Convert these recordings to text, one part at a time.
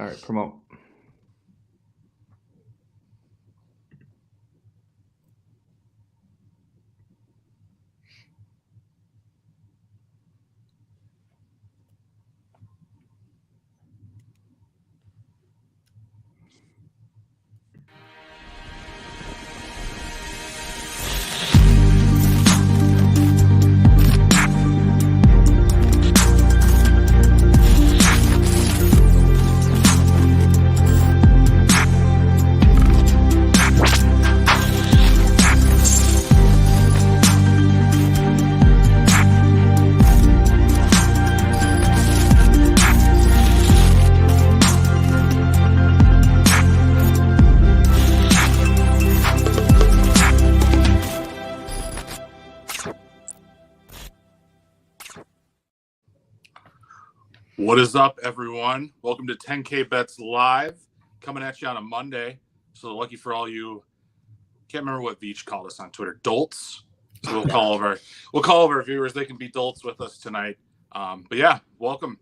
All right, promote. What is up, everyone? Welcome to 10K Bets Live, coming at you on a Monday. So lucky for all you, can't remember what Veach called us on Twitter, dolts. So we'll call over our viewers. They can be dolts with us tonight. But yeah, welcome.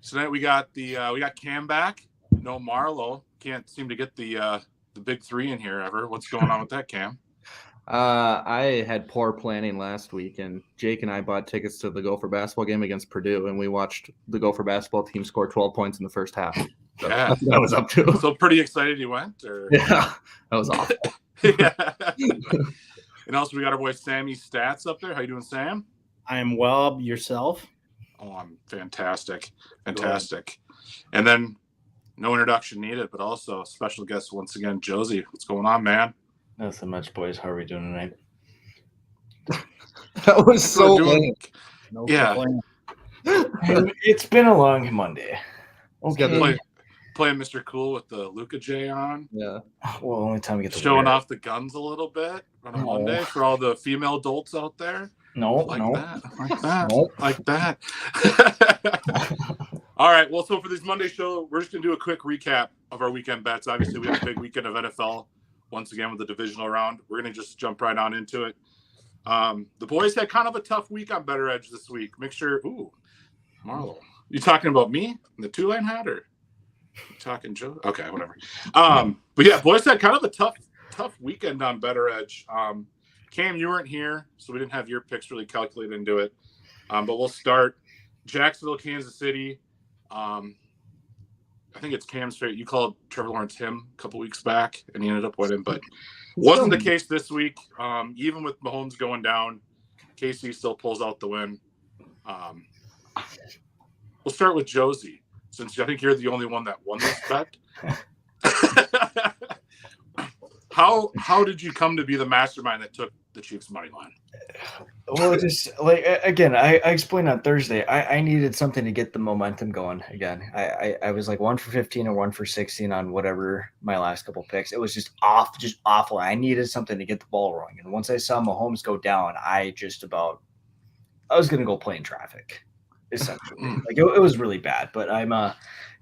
Tonight we got Cam back. No Marlo. Can't seem to get the big three in here ever. What's going on with that, Cam? I had poor planning last week, and Jake and I bought tickets to the Gopher basketball game against Purdue, and we watched the Gopher basketball team score 12 points in the first half. So Yeah, that's what I was up to. So pretty excited you went, or Yeah, that was awful. Yeah. And also we got our boy Sammy Stats up there. How you doing, Sam? I am well. Yourself? Oh, I'm fantastic. And then no introduction needed, but also special guest once again, Josie. What's going on, man? Not so much, boys. How are we doing tonight? That was so lame. No Yeah. complaint. It's been a long Monday. Okay. Playing Mr. Cool with the Luca J on. Yeah. Well, only time we get to Showing wear it. off the guns a little bit on a No. Monday for all the female adults out there. No, Like no. that. All right. Well, so for this Monday show, we're just going to do a quick recap of our weekend bets. Obviously, we have a big weekend of NFL once again with the divisional round. We're going to just jump right on into it. The boys had kind of a tough week on Better Edge this week. Make sure. Ooh, Marlo. You talking about me in the two-lane hat, or you talking Joe? Okay, whatever. But yeah, boys had kind of a tough weekend on Better Edge. Cam, you weren't here, so we didn't have your picks really calculated into it. But we'll start Jacksonville, Kansas City. I think it's Cam's favorite. You called Trevor Lawrence him a couple weeks back, and he ended up winning, but wasn't the case this week. Even with Mahomes going down, KC still pulls out the win. We'll start with Josie, since I think you're the only one that won this bet. How did you come to be the mastermind that took the Chiefs money line? Well, just like again, I explained on Thursday. I needed something to get the momentum going again. I was like 1 for 15 or 1 for 16 on whatever my last couple picks. It was just awful. I needed something to get the ball rolling. And once I saw Mahomes go down, I was gonna go play in traffic, essentially. Like it was really bad. But I'm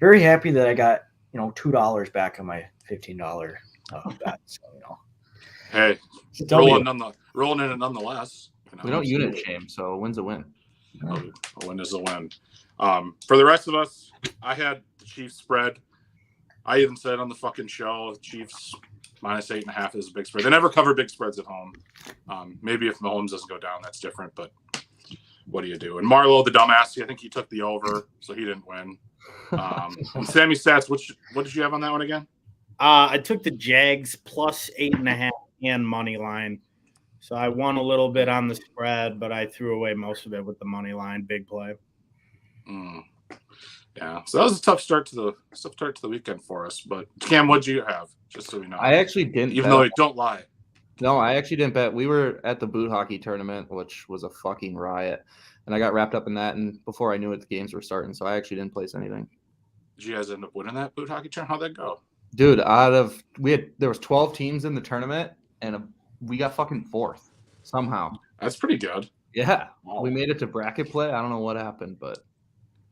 very happy that I got $2 back on my $15 bet. So Hey, rolling in it nonetheless. We don't unit shame, so a win's a win. A win is a win. For the rest of us, I had the Chiefs spread. I even said on the fucking show, Chiefs minus 8.5 is a big spread. They never cover big spreads at home. Maybe if Mahomes doesn't go down, that's different. But what do you do? And Marlo, the dumbass, I think he took the over, so he didn't win. And Sammy Stats, what did you have on that one again? I took the Jags plus 8.5 and money line. So I won a little bit on the spread, but I threw away most of it with the money line. Big play. Yeah. So that was a tough start to the weekend for us. But Cam, what'd you have? Just so we know. I actually didn't. Even though you don't lie. No, I actually didn't bet. We were at the boot hockey tournament, which was a fucking riot. And I got wrapped up in that, and before I knew it, the games were starting, so I actually didn't place anything. Did you guys end up winning that boot hockey tournament? How'd that go? Dude, there was 12 teams in the tournament, and we got fucking fourth somehow. That's pretty good. Yeah, Wow. We made it to bracket play. I don't know what happened, but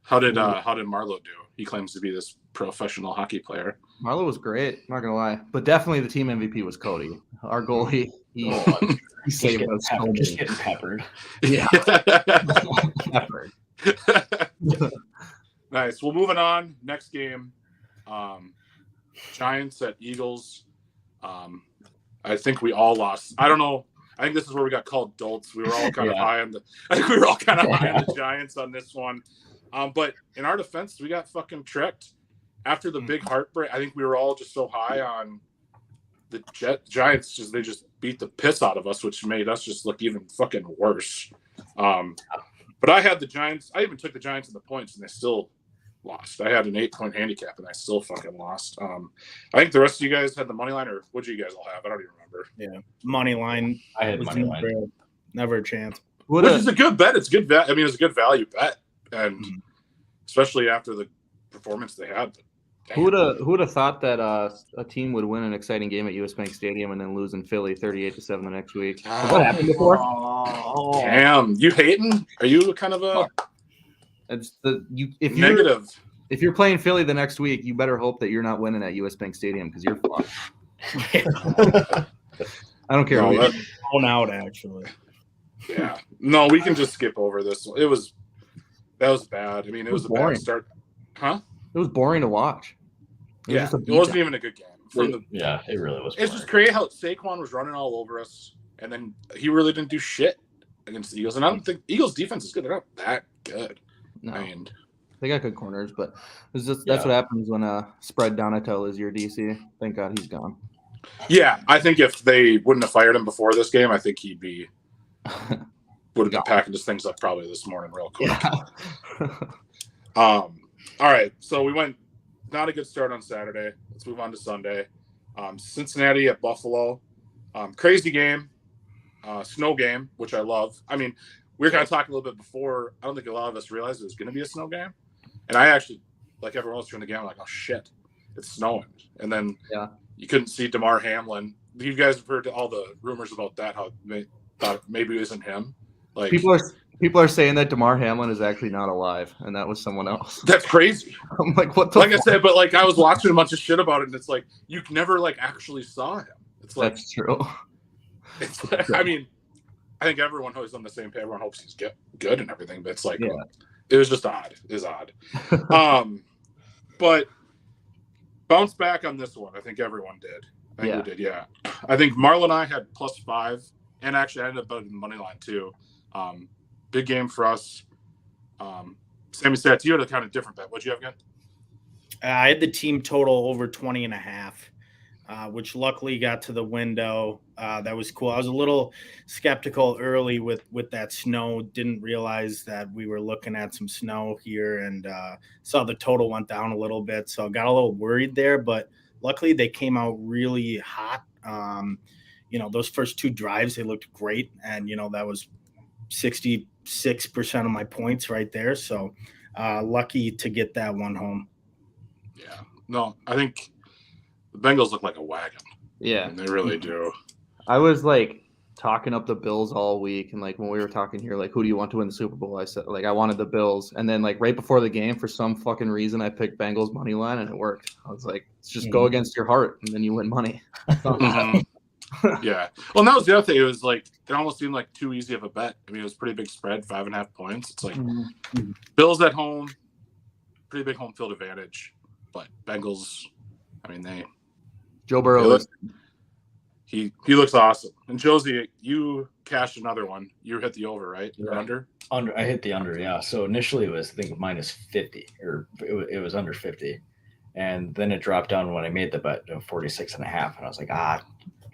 how did Marlo do? He claims to be this professional hockey player. Marlo was great, not gonna lie, but definitely the team MVP was Cody, our goalie. He saved us. Just getting peppered. Yeah, peppered. Nice. Well, moving on. Next game, Giants at Eagles. I think we all lost. I don't know. I think this is where we got called dolts. We were all kind of high on the. I think we were all kind of high on the Giants on this one. But in our defense, we got fucking tricked after the big heartbreak. I think we were all just so high on the Giants. They just beat the piss out of us, which made us just look even fucking worse. But I had the Giants. I even took the Giants in the points, and they still lost. I had an 8-point handicap, and I still fucking lost. I think the rest of you guys had the money line, or what did you guys all have? I don't even remember. Yeah, money line. I had money line. Never a chance. Which is a good bet. It's good. I mean, it's a good value bet, and especially after the performance they had. Who would have thought that a team would win an exciting game at US Bank Stadium and then lose in Philly 38-7 the next week? Has that happened before? Damn, you hating? Are you kind of a negative? If you're playing Philly the next week, you better hope that you're not winning at US Bank Stadium because you're fucked. I don't care. No, Blown out, actually. Yeah. No, we can just skip over this one. That was bad. I mean, it was a boring. bad start. Huh? It was boring to watch. It wasn't even a good game. It really was. It's just crazy how Saquon was running all over us, and then he really didn't do shit against the Eagles. And I don't think Eagles defense is good. They're not that good. No. I mean, they got good corners, but that's what happens when spread Donatel is your DC. Thank God he's gone. Yeah, I think if they wouldn't have fired him before this game, I think would have been packing his things up probably this morning real quick. Yeah. All right, so we went not a good start on Saturday. Let's move on to Sunday. Cincinnati at Buffalo. Crazy game. Snow game, which I love. I mean, we were kind of talking a little bit before. I don't think a lot of us realized it was going to be a snow game. And I actually, like everyone else during the game, I'm like, oh, shit, it's snowing. And then you couldn't see DeMar Hamlin. You guys have heard all the rumors about that, how they thought maybe it isn't him. Like People are saying that DeMar Hamlin is actually not alive, and that was someone else. That's crazy. I'm like, what the Like I said, but like I was watching a bunch of shit about it, and it's like you never like actually saw him. It's like That's true. It's like, I mean, I think everyone who's on the same page. Everyone hopes he's good and everything, but it's like it was just odd. It was odd. But bounce back on this one. I think everyone did. I think we did. Yeah. I think Marlon and I had +5, and actually I ended up betting the money line too. Big game for us. Sammy Stats, you had a kind of different bet. What'd you have again? I had the team total over 20.5, which luckily got to the window. That was cool. I was a little skeptical early with that snow. Didn't realize that we were looking at some snow here, and saw the total went down a little bit. So got a little worried there, but luckily they came out really hot. Those first 2 drives, they looked great. And, that was 66% of my points right there. So lucky to get that one home. Yeah. No, I think the Bengals look like a wagon. Yeah. And they really do. I was like talking up the Bills all week. And like when we were talking here, like, who do you want to win the Super Bowl? I said, like, I wanted the Bills. And then like right before the game, for some fucking reason, I picked Bengals money line and it worked. I was like, let's just go against your heart and then you win money. Yeah. Well, and that was the other thing. It was like it almost seemed like too easy of a bet. I mean, it was pretty big spread, 5.5 points. It's like Bills at home, pretty big home field advantage. But Bengals, I mean, Joe Burrow. He looks awesome. And Josie, you cashed another one. You hit the over, right? You're under. I hit the under, yeah. So initially it was, I think, -50, or it was under 50, and then it dropped down when I made the bet to 46.5, and I was like,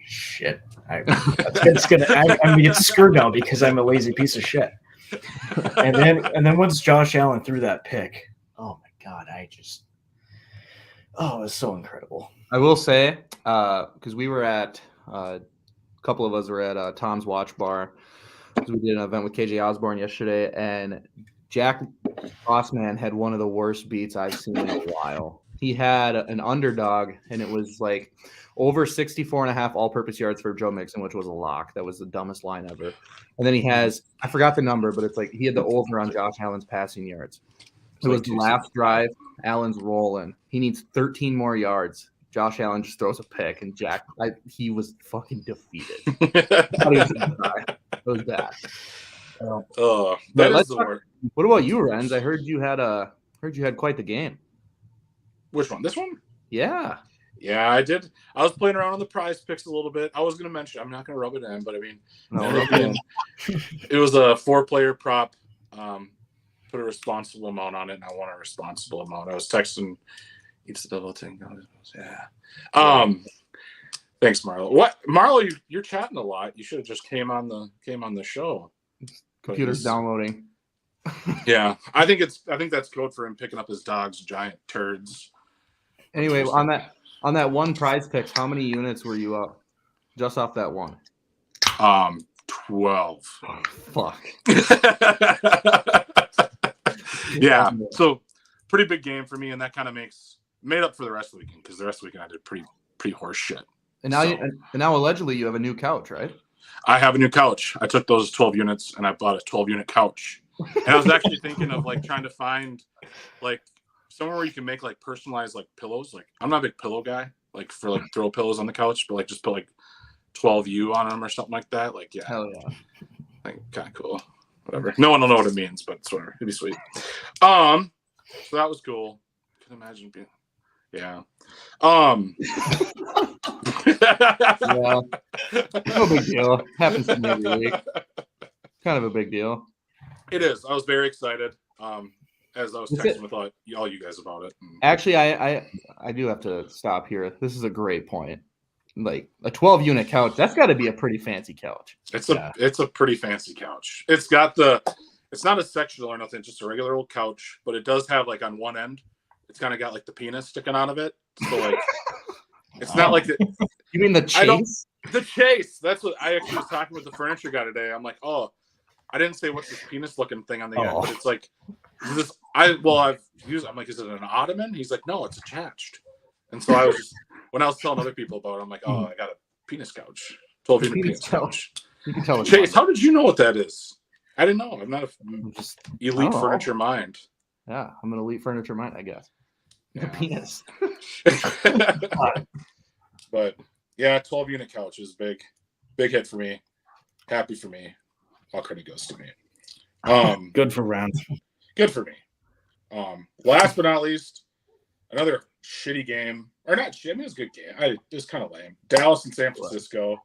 shit, I'm gonna get screwed now because I'm a lazy piece of shit. And then once Josh Allen threw that pick, oh my god, it was so incredible. I will say, because we were at a couple of us were at Tom's Watch Bar, because we did an event with KJ Osborne yesterday, and Jack Rossman had one of the worst beats I've seen in a while. He had an underdog, and it was like over 64.5 all-purpose yards for Joe Mixon, which was a lock. That was the dumbest line ever. And then he has, I forgot the number, but it's like he had the over on Josh Allen's passing yards. It was the last drive. Allen's rolling. He needs 13 more yards. Josh Allen just throws a pick, and he was fucking defeated. It was bad. That is the word. What about you, Renz? I heard you had quite the game. Which one? This one? Yeah. Yeah, I did. I was playing around on the prize picks a little bit. I was going to mention, I'm not going to rub it in, but I mean, No, ended up being- it was a 4-player prop. Put a responsible amount on it, and I won a responsible amount. I was texting, eats the double thing. Yeah. Thanks, Marlo. What, Marlo? You're chatting a lot. You should have just came on the show. Computer's downloading. Yeah, I think that's code for him picking up his dog's giant turds. Anyway, on that one prize picks, how many units were you up just off that one? 12. Oh, fuck. Yeah, so pretty big game for me, and that kind of made up for the rest of the weekend, because the rest of the weekend I did pretty horse shit. And now allegedly you have a new couch, right? I have a new couch. I took those 12 units and I bought a 12-unit couch. And I was actually thinking of like trying to find like somewhere where you can make like personalized like pillows. Like I'm not a big pillow guy, like for like throw pillows on the couch, but like just put like 12U on them or something like that. Like yeah, Hell yeah. like kind of cool. Whatever. No one will know what it means, but it's whatever. It'd be sweet. So that was cool. Can imagine being yeah. Yeah. No big deal. Happens to me every week. Kind of a big deal. It is. I was very excited. As I was texting with all you guys about it. Actually, I do have to stop here. This is a great point. Like a 12-unit couch, that's got to be a pretty fancy couch. It's a pretty fancy couch. It's not a sectional or nothing, just a regular old couch, but it does have like on one end, it's kind of got like the penis sticking out of it. So like, it's not like You mean the chase? The chase. That's what I actually was talking with the furniture guy today. I'm like, oh, I didn't say what's this penis looking thing on the end, but it's like this. I'm like, is it an ottoman? He's like, no, it's attached. And so I was just when I was telling other people about it, I'm like, oh, I got a penis couch, 12-unit penis couch. You can tell. Chase, how did you know what that is? I didn't know. I'm not just elite furniture mind. Yeah, I'm an elite furniture mind, I guess. Yeah. Penis. But yeah, 12-unit couch is big hit for me. Happy for me. All credit goes to me. Good for rounds. Good for me. Last but not least, another shitty game. Or not shitty, I mean, it was a good game. It was kind of lame. Dallas and San Francisco.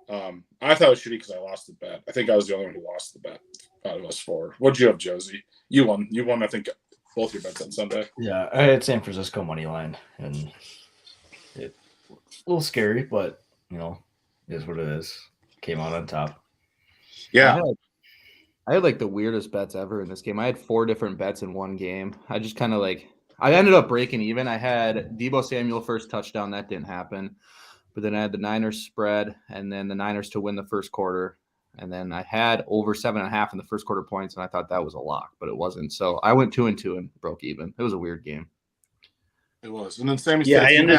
I thought it was shitty because I lost the bet. I think I was the only one who lost the bet out of us four. What'd you have, Josie? You won. You won, I think, both your bets on Sunday. Yeah, I had San Francisco money line, and it's a little scary, but you know, it is what it is. Came out on top. Yeah. I had like the weirdest bets ever in this game. I had 4 different bets in one game. I just kind of I ended up breaking even. I had Deebo Samuel first touchdown. That didn't happen. But then I had the Niners spread and then the Niners to win the first quarter. And then I had over 7.5 in the first quarter points. And I thought that was a lock, but it wasn't. So I went 2-2 and broke even. It was a weird game. It was. And then Sammy said, I ended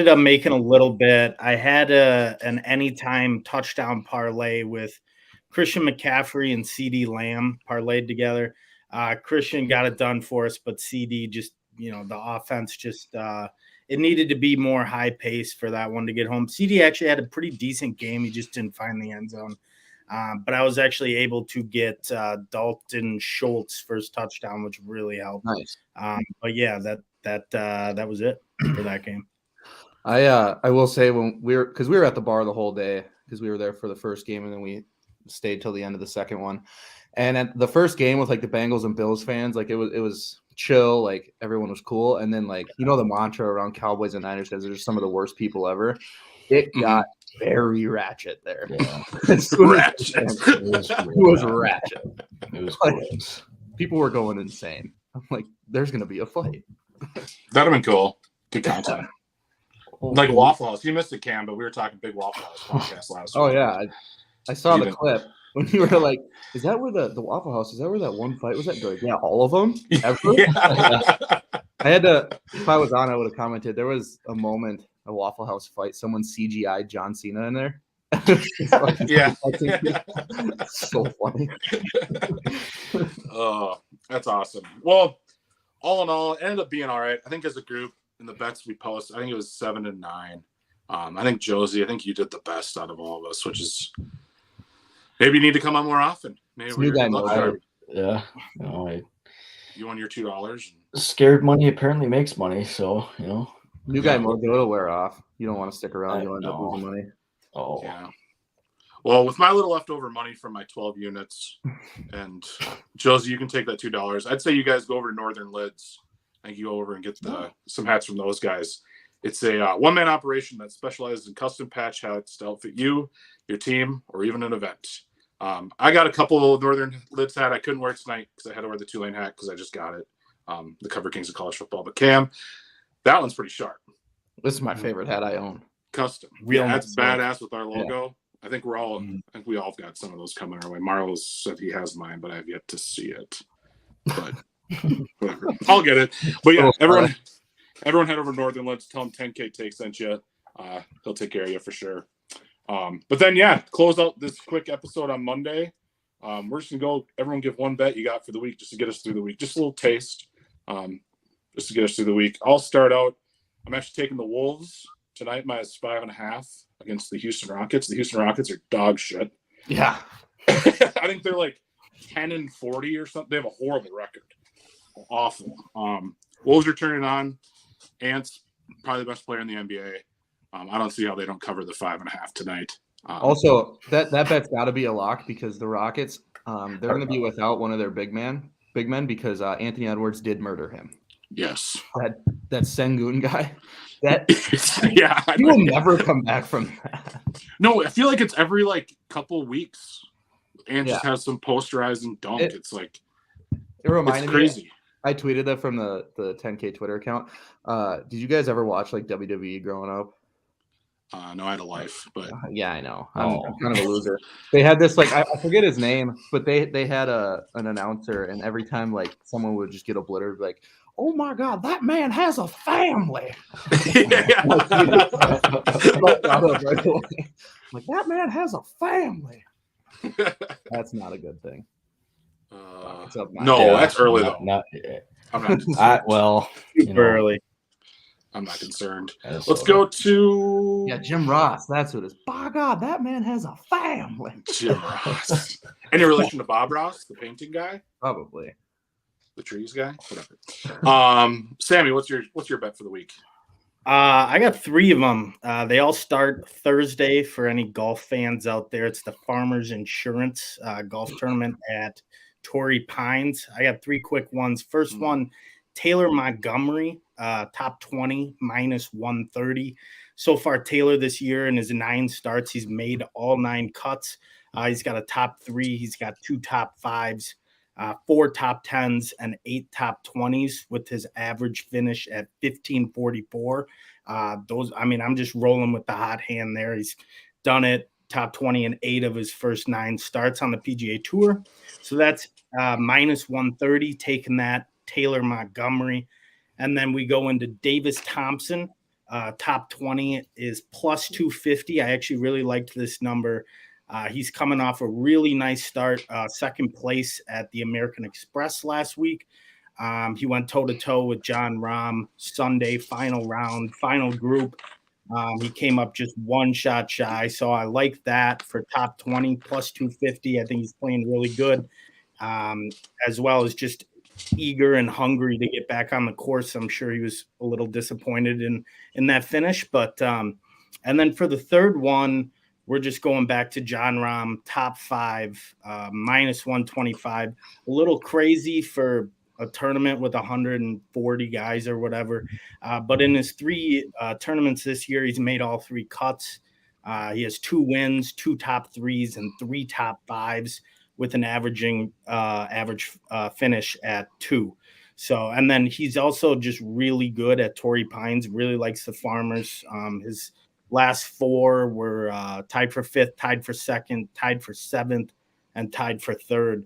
up making a little bit. I had an anytime touchdown parlay with Christian McCaffrey and CD Lamb parlayed together. Christian got it done for us, but CD just, the offense just it needed to be more high pace for that one to get home. CD actually had a pretty decent game. He just didn't find the end zone. But I was actually able to get Dalton Schultz first touchdown, which really helped. Nice. But yeah, that was it for that game. I will say because we were at the bar the whole day because we were there for the first game and then we stayed till the end of the second one. And at the first game with like the Bengals and Bills fans, like it was chill, like everyone was cool. And then like the mantra around Cowboys and Niners is they're some of the worst people ever. It got very ratchet there. Yeah. Ratchet. It was ratchet. It was like, gross. People were going insane. I'm like, there's gonna be a fight. That'd have been cool. Good content. Like Waffle House. You missed it, Cam, but we were talking big Waffle House podcast last week. Oh yeah. I saw the clip when you were like, is that where the Waffle House, is that where that one fight was at? Like, yeah, all of them? Ever? Yeah. I had to, if I was on, I would have commented. There was a moment, a Waffle House fight, someone CGI'd John Cena in there. Yeah. So funny. Oh, that's awesome. Well, all in all, it ended up being all right. I think as a group in the bets we posted, I think it was 7-9. I think Josie, you did the best out of all of us, which is maybe you need to come on more often. Maybe you guys know. Yeah. No, you won your $2. Scared money apparently makes money, so New guy Mojo will wear off. You don't want to stick around. You'll end up No. losing money. Oh, Yeah. Well, with my little leftover money from my 12 units, and Josie, you can take that $2. I'd say you guys go over to Northern Lids and you go over and get some hats from those guys. It's a one-man operation that specializes in custom patch hats to outfit you, your team, or even an event. I got a couple of Northern Lids hat I couldn't wear tonight because I had to wear the Tulane hat because I just got it. The Cover Kings of College Football. But Cam, that one's pretty sharp. This is my favorite hat I own. Custom. Real that's nice. badass with our logo. I think we all have got some of those coming our way. Marlo said he has mine, but I have yet to see it. But whatever. I'll get it. But yeah, everyone head over to Northern Lids. Tell him 10K Take sent you. He'll take care of you for sure. But then close out this quick episode on Monday. We're just gonna go. Everyone give one bet you got for the week just to get us through the week. Just a little taste. Just to get us through the week. I'll start out. I'm actually taking the Wolves tonight, -5.5 against the Houston Rockets. The Houston Rockets are dog shit. Yeah. I think they're like 10-40 or something. They have a horrible record. Awful. Wolves are turning on. Ant's probably the best player in the NBA. I don't see how they don't cover the 5.5 tonight. Also, that bet's got to be a lock because the Rockets, they're going to be without one of their big men because Anthony Edwards did murder him. Yes. That Sengun guy. That he will never come back from that. No, I feel like it's every couple weeks. And just has some posterizing dunk. It's reminded crazy. Me. I tweeted that from the 10K Twitter account. Did you guys ever watch WWE growing up? No, I had a life, but yeah, I know. I'm kind of a loser. They had this I forget his name, but they had an announcer, and every time someone would just get obliterated, oh my God, that man has a family. That man has a family. That's not a good thing. That's early though. I'm not. Super early. I'm not concerned. Let's go to Jim Ross. That's who it is. By God, that man has a family. Jim Ross. Any relation to Bob Ross, the painting guy? Probably. The trees guy? Whatever. Sammy, what's your bet for the week? I got 3 of them. They all start Thursday for any golf fans out there. It's the Farmers Insurance golf tournament at Torrey Pines. I got 3 quick ones. First one, Taylor Montgomery, top 20, -130. So far, Taylor this year in his 9 starts, he's made all 9 cuts. He's got a top 3. He's got 2 top 5s, 4 top 10s, and 8 top 20s with his average finish at 1544. I'm just rolling with the hot hand there. He's done it top 20 in 8 of his first 9 starts on the PGA Tour. So that's -130, taking that Taylor Montgomery. And then we go into Davis Thompson. Top 20 is +250. I actually really liked this number. He's coming off a really nice start, second place at the American Express last week. He went toe-to-toe with John Rahm Sunday, final round, final group. He came up just 1 shot shy. So I like that for top 20, +250. I think he's playing really good, as well as just eager and hungry to get back on the course. I'm sure he was a little disappointed in that finish. But and then for the third one, we're just going back to John Rahm, top 5, -125. A little crazy for a tournament with 140 guys or whatever. But in his 3 tournaments this year, he's made all 3 cuts. He has 2 wins, 2 top 3s, and 3 top 5s with an average finish at 2. So, and then he's also just really good at Torrey Pines, really likes the Farmers. His last 4 were tied for 5th, tied for 2nd, tied for 7th, and tied for 3rd,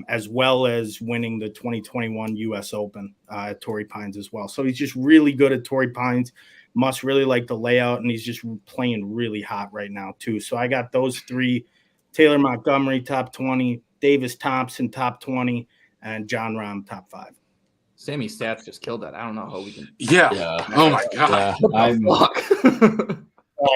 as well as winning the 2021 U.S. Open at Torrey Pines as well. So he's just really good at Torrey Pines, must really like the layout, and he's just playing really hot right now too. So I got those 3, Taylor Montgomery, top 20, Davis Thompson, top 20, and John Rahm, top 5. Sammy Stats just killed that. I don't know how we can. Yeah. Oh my God. All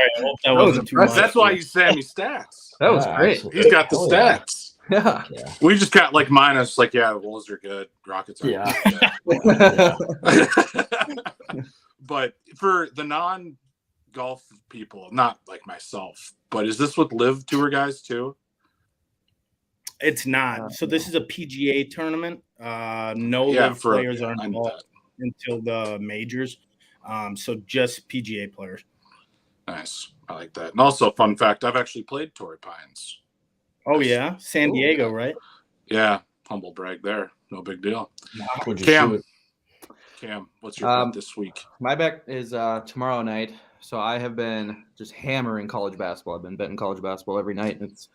right, I hope that wasn't too much. That's why he's Sammy Stats. That was great. He's got the stats. Yeah. Yeah. We just got like minus, like, yeah, Wolves are good. Rockets are Yeah. good. But for the non-golf people, not like myself, but is this with Live Tour guys too? It's not. So this is a PGA tournament. No Yeah, live players are I knew involved until the majors. So just PGA players. Nice. I like that. And also, fun fact, I've actually played Torrey Pines. Oh yeah, San Diego, right? Yeah, humble brag there. No big deal. Would you Cam, shoot? Cam, what's your bet this week? My bet is tomorrow night. So I have been just hammering college basketball. I've been betting college basketball every night, and it's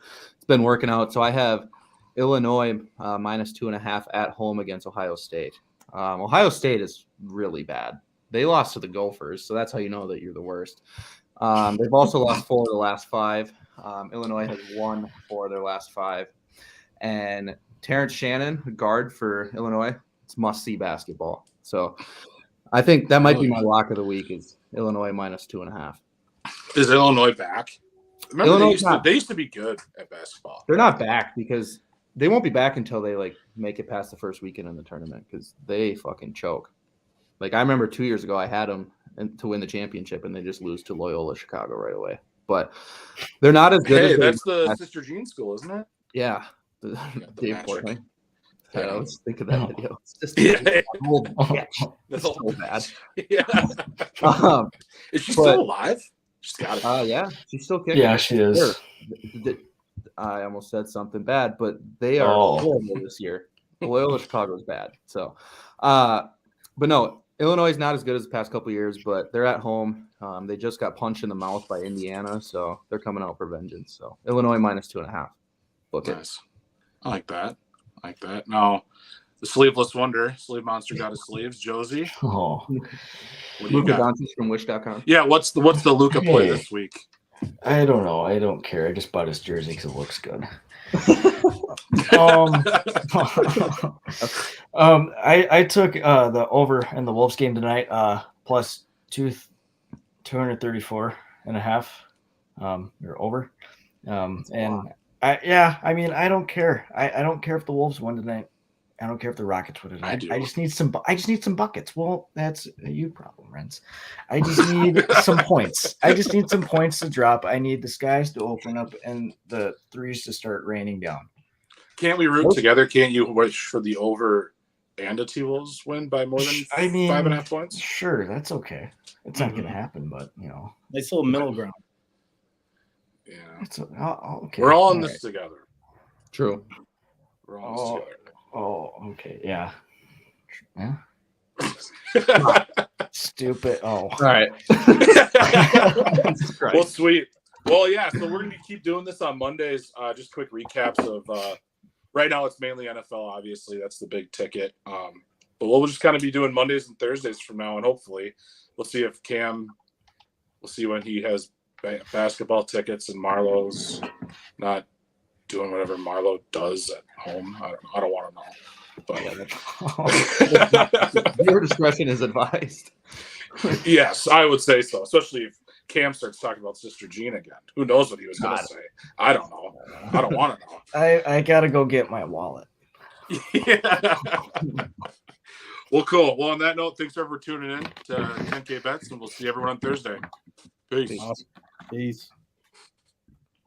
been working out. So I have Illinois minus 2.5 at home against Ohio State. Ohio State is really bad. They lost to the Gophers, so that's how you know that you're the worst. They've also lost 4 of the last 5. Illinois has won 4 of their last 5. And Terrence Shannon, guard for Illinois, it's must-see basketball. So I think that might be my lock of the week is Illinois minus 2.5. Is Illinois back? Remember, Illinois they used to be good at basketball. They're not back because they won't be back until they like make it past the first weekend in the tournament because they fucking choke. Like I remember 2 years ago, I had them to win the championship, and they just lose to Loyola Chicago right away. But they're not as good. Hey, as that's the Sister Jean School, isn't it? Yeah, the Dave Magic. Portnoy. Yeah, I was thinking that video. It's just Yeah. it's so bad. Yeah. Is she still alive? She's got it. Yeah, she's still kicking. Yeah, she is. I almost said something bad, but they are horrible this year. Loyola Chicago is bad. So, but no, Illinois is not as good as the past couple of years, but they're at home. They just got punched in the mouth by Indiana, so they're coming out for vengeance. So Illinois minus 2.5. Book it. Nice. I like that. Now, the sleeveless wonder, sleeve monster got his sleeves. Josie, Oh, what do you Luka got? Doncic from Wish.com. Yeah, what's the Luka play Hey. this week? I don't know. I don't care. I just bought his jersey because it looks good. I took the over in the Wolves game tonight, plus 234.5. You're over. And I mean, I don't care. I don't care if the Wolves win tonight. I don't care if the Rockets win tonight. I just need some buckets. Well, that's a you problem, Renz. I just need some points. I just need some points to drop. I need the skies to open up and the threes to start raining down. Can't we root together? Can't you wish for the over and a T-Wolves win by more than 5.5 points? Sure, that's okay. It's not going to happen, but Nice little middle ground. Yeah, it's okay. we're all in this together. True. We're all in this Oh, okay, yeah. Yeah. together. Stupid. Oh, All right. Well, sweet. Well, yeah. So we're gonna keep doing this on Mondays. Just quick recaps of. Right now, it's mainly NFL. Obviously, that's the big ticket. But we'll just kind of be doing Mondays and Thursdays from now, and hopefully, we'll see if Cam. We'll see when he has basketball tickets and Marlowe's not doing whatever Marlowe does at home. I don't want to know. But Your discretion is advised. yes, I would say so. Especially if Cam starts talking about Sister Jean again. Who knows what he was going to say? I don't know. I don't want to know. I gotta go get my wallet. Yeah. Well, cool. Well, on that note, thanks for tuning in to 10K Bets, and we'll see everyone on Thursday. Peace. Awesome. Peace.